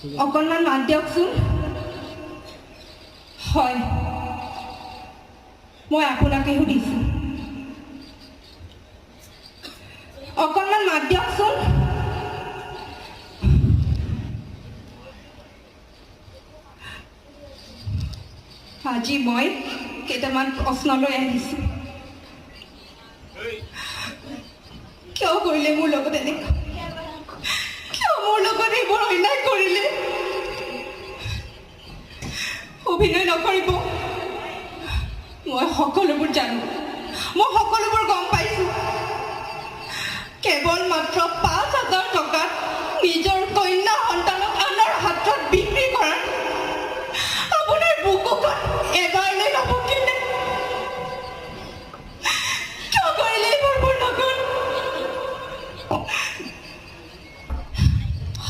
অকণমান মাত দিয়কচোন। হয়, মই আপোনাকে সুধিছোঁ। অকণমান মাত দিয়কচোন। আজি মই কেইটামান প্ৰশ্ন লৈ আহিছোঁ। কিয় কৰিলে মোৰ লগত এনেকুৱা? কিয় মোৰ লগত এইবোৰ অন্যায় কৰিলে? অভিনয় নকৰিব। মই সকলোবোৰ জানো, মই সকলোবোৰ গম পাইছোঁ। কেৱল মাত্ৰ ৫,০০০ টকাত নিজৰ কন্যা সন্তানক আনৰ হাতত বিক্ৰী কৰা আপোনাৰ বুকুখন এবাৰ